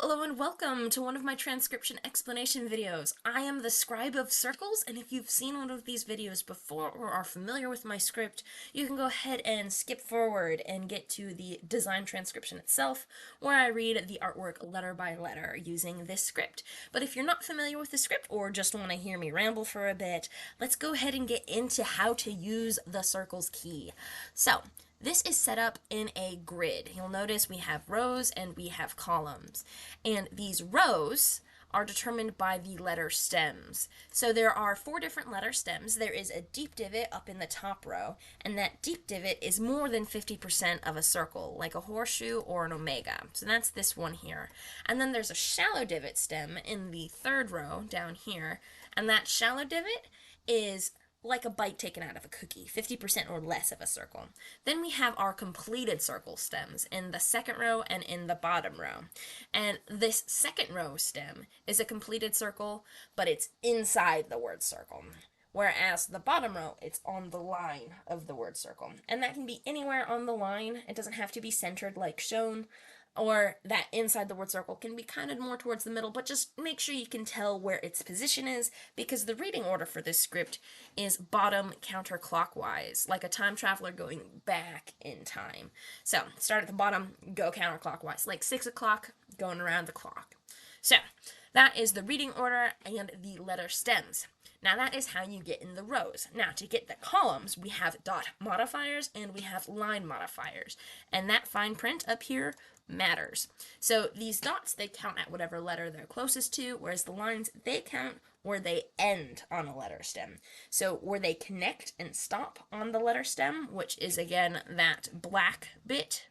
Hello and welcome to one of my transcription explanation videos. I am the scribe of Sirkles, and if you've seen one of these videos before or are familiar with my script, you can go ahead and skip forward and get to the design transcription itself, where I read the artwork letter by letter using this script. But if you're not familiar with the script or just want to hear me ramble for a bit, let's go ahead and get into how to use the Sirkles key. So, this is set up in a grid. You'll notice we have rows and we have columns. And these rows are determined by the letter stems. So there are 4 different letter stems. There is a deep divot up in the top row, and that deep divot is more than 50% of a circle, like a horseshoe or an omega. So that's this one here. And then there's a shallow divot stem in the 3rd row down here, and that shallow divot is like a bite taken out of a cookie, 50% or less of a circle. Then we have our completed circle stems in the 2nd row and in the bottom row. And this 2nd row stem is a completed circle, but it's inside the word circle. Whereas the bottom row, it's on the line of the word circle. And that can be anywhere on the line. It doesn't have to be centered like shown, or that inside the word circle can be kind of more towards the middle, but just make sure you can tell where its position is, because the reading order for this script is bottom counterclockwise, like a time traveler going back in time. So, start at the bottom, go counterclockwise, like 6 o'clock going around the clock. So, that is the reading order and the letter stems. Now that is how you get in the rows. Now to get the columns, we have dot modifiers and we have line modifiers. And that fine print up here matters. So these dots, they count at whatever letter they're closest to, whereas the lines, they count where they end on a letter stem. So where they connect and stop on the letter stem, which is again that black bit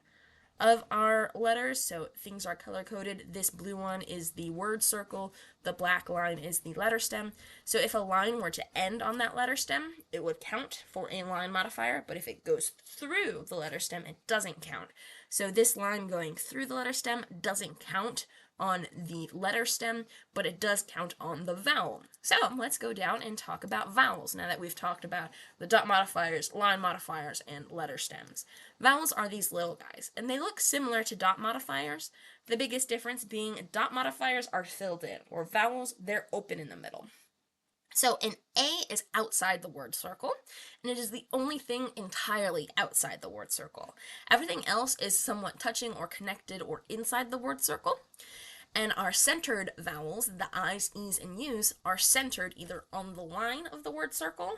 of our letters, so things are color-coded. This blue one is the word circle, the black line is the letter stem. So if a line were to end on that letter stem, it would count for a line modifier, but if it goes through the letter stem, it doesn't count. So this line going through the letter stem doesn't count on the letter stem, but it does count on the vowel. So let's go down and talk about vowels now that we've talked about the dot modifiers, line modifiers, and letter stems. Vowels are these little guys, and they look similar to dot modifiers. The biggest difference being dot modifiers are filled in, or vowels, they're open in the middle. So an A is outside the word circle, and it is the only thing entirely outside the word circle. Everything else is somewhat touching or connected or inside the word circle. And our centered vowels, the I's, E's, and U's, are centered either on the line of the word circle,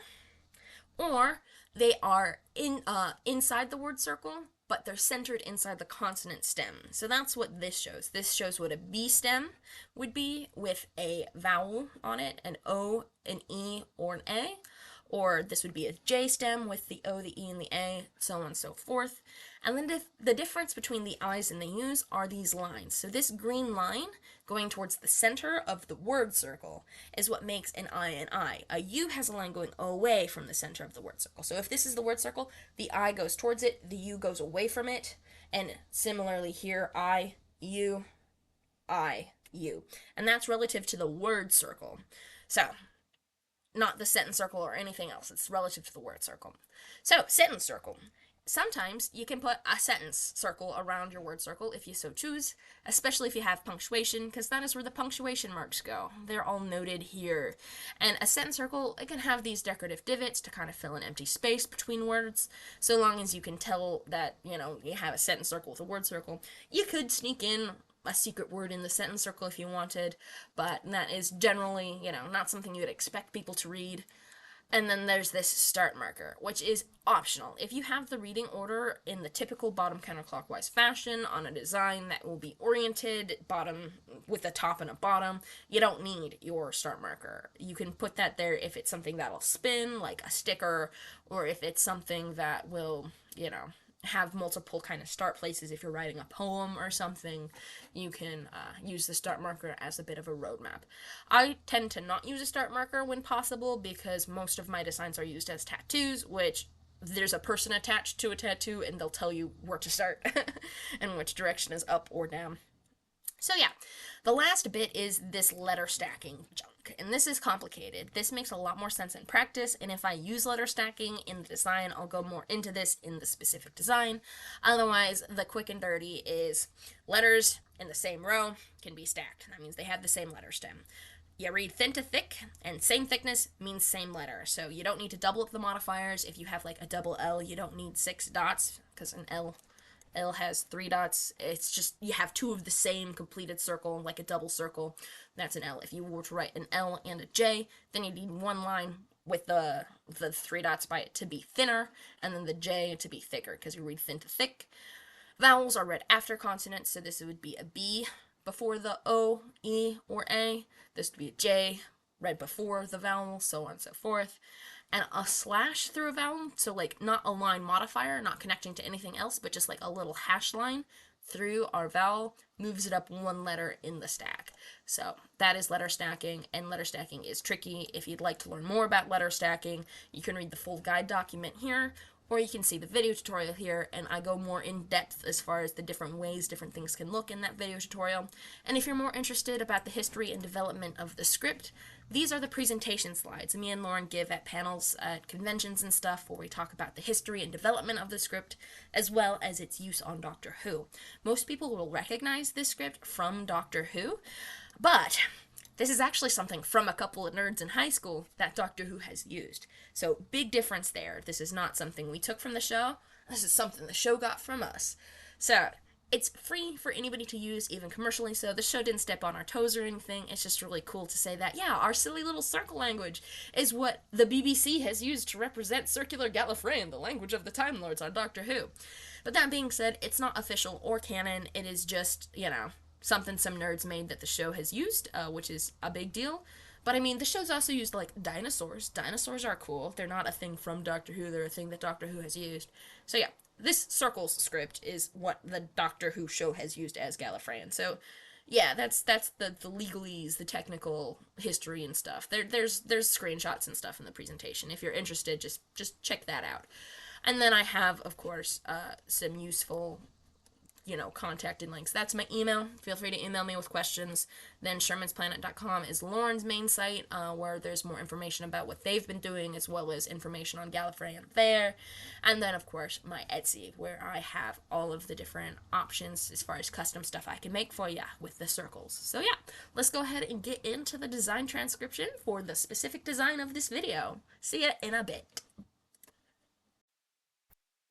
or they are inside the word circle, but they're centered inside the consonant stem. So that's what this shows. This shows what a B stem would be with a vowel on it, an O, an E, or an A. Or this would be a J stem with the O, the E, and the A, so on and so forth. And then the difference between the I's and the U's are these lines. So this green line going towards the center of the word circle is what makes an I an I. A U has a line going away from the center of the word circle. So if this is the word circle, the I goes towards it, the U goes away from it, and similarly here, I, U. And that's relative to the word circle. So, not the sentence circle or anything else. It's relative to the word circle. So, sentence circle. Sometimes you can put a sentence circle around your word circle if you so choose, especially if you have punctuation, because that is where the punctuation marks go. They're all noted here. And a sentence circle, it can have these decorative divots to kind of fill an empty space between words, so long as you can tell that, you have a sentence circle with a word circle. You could sneak in a secret word in the sentence circle if you wanted, but that is generally, not something you would expect people to read. And then there's this start marker, which is optional. If you have the reading order in the typical bottom counterclockwise fashion on a design that will be oriented bottom with a top and a bottom, you don't need your start marker. You can put that there if it's something that'll spin, like a sticker, or if it's something that will, have multiple kind of start places. If you're writing a poem or something, you can use the start marker as a bit of a roadmap. I tend to not use a start marker when possible because most of my designs are used as tattoos, which there's a person attached to a tattoo and they'll tell you where to start and which direction is up or down. So yeah, the last bit is this letter stacking junk. stack. And this is complicated. This makes a lot more sense in practice, and if I use letter stacking in the design, I'll go more into this in the specific design. Otherwise, the quick and dirty is letters in the same row can be stacked. That means they have the same letter stem. You read thin to thick, and same thickness means same letter. So you don't need to double up the modifiers. If you have like a double L, you don't need 6 dots, because an L has 3 dots. It's just you have 2 of the same completed circle, like a double circle. That's an L. If you were to write an L and a J, then you need one line with the 3 dots by it to be thinner, and then the J to be thicker, because you read thin to thick. Vowels are read after consonants, so this would be a B before the O, E, or A. This would be a J read before the vowel, so on and so forth. And a slash through a vowel, so like not a line modifier, not connecting to anything else, but just like a little hash line through our vowel, moves it up 1 letter in the stack. So that is letter stacking, and letter stacking is tricky. If you'd like to learn more about letter stacking, you can read the full guide document here, or you can see the video tutorial here, and I go more in depth as far as the different ways different things can look in that video tutorial. And if you're more interested about the history and development of the script, these are the presentation slides me and Lauren give at panels at conventions and stuff, where we talk about the history and development of the script, as well as its use on Doctor Who. Most people will recognize this script from Doctor Who, but this is actually something from a couple of nerds in high school that Doctor Who has used. So big difference there. This is not something we took from the show. This is something the show got from us. So it's free for anybody to use, even commercially, so the show didn't step on our toes or anything. It's just really cool to say that, yeah, our silly little circle language is what the BBC has used to represent circular Gallifreyan, the language of the Time Lords on Doctor Who. But that being said, it's not official or canon. It is just, something some nerds made that the show has used, which is a big deal. But I mean, the show's also used like dinosaurs. Dinosaurs are cool. They're not a thing from Doctor Who. They're a thing that Doctor Who has used. So yeah, this Sirkles script is what the Doctor Who show has used as Gallifreyan. So yeah, that's the legalese, the technical history and stuff. There's screenshots and stuff in the presentation. If you're interested, just check that out. And then I have, of course, some useful contact and links. That's my email. Feel free to email me with questions. Then shermansplanet.com is Lauren's main site, where there's more information about what they've been doing, as well as information on Gallifreyan there. And then, of course, my Etsy, where I have all of the different options as far as custom stuff I can make for you with the Sirkles. So yeah, let's go ahead and get into the design transcription for the specific design of this video. See ya in a bit.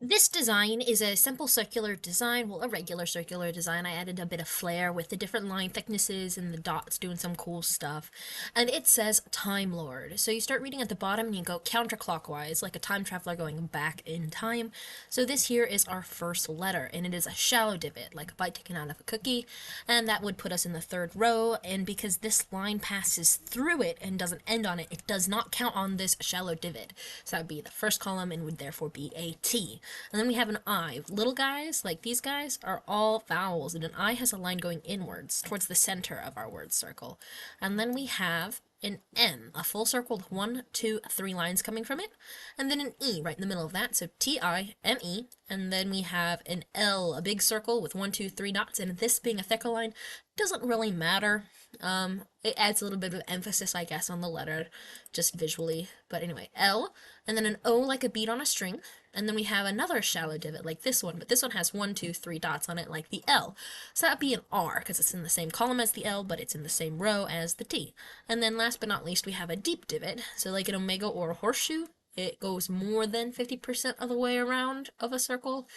This design is a simple circular design, well, a regular circular design. I added a bit of flair with the different line thicknesses and the dots doing some cool stuff. And it says Timelord. So you start reading at the bottom and you go counterclockwise, like a time traveler going back in time. So this here is our first letter, and it is a shallow divot, like a bite taken out of a cookie. And that would put us in the 3rd row, and because this line passes through it and doesn't end on it, it does not count on this shallow divot. So that would be the first column and would therefore be a T. And then we have an I. Little guys, like these guys, are all vowels, and an I has a line going inwards, towards the center of our word circle. And then we have an M, a full circle with 1, 2, 3 lines coming from it, and then an E right in the middle of that, so T-I-M-E, and then we have an L, a big circle with 1, 2, 3 dots, and this being a thicker line doesn't really matter. It adds a little bit of emphasis, I guess, on the letter, just visually, but anyway, L, and then an O like a bead on a string, and then we have another shallow divot like this one, but this one has 1, 2, 3 dots on it like the L. So that would be an R, because it's in the same column as the L, but it's in the same row as the T. And then last but not least, we have a deep divot, so like an omega or a horseshoe. It goes more than 50% of the way around of a circle,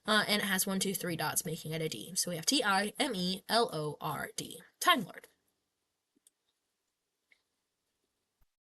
and it has 1, 2, 3 dots, making it a D. So we have T-I-M-E-L-O-R-D. Time Lord.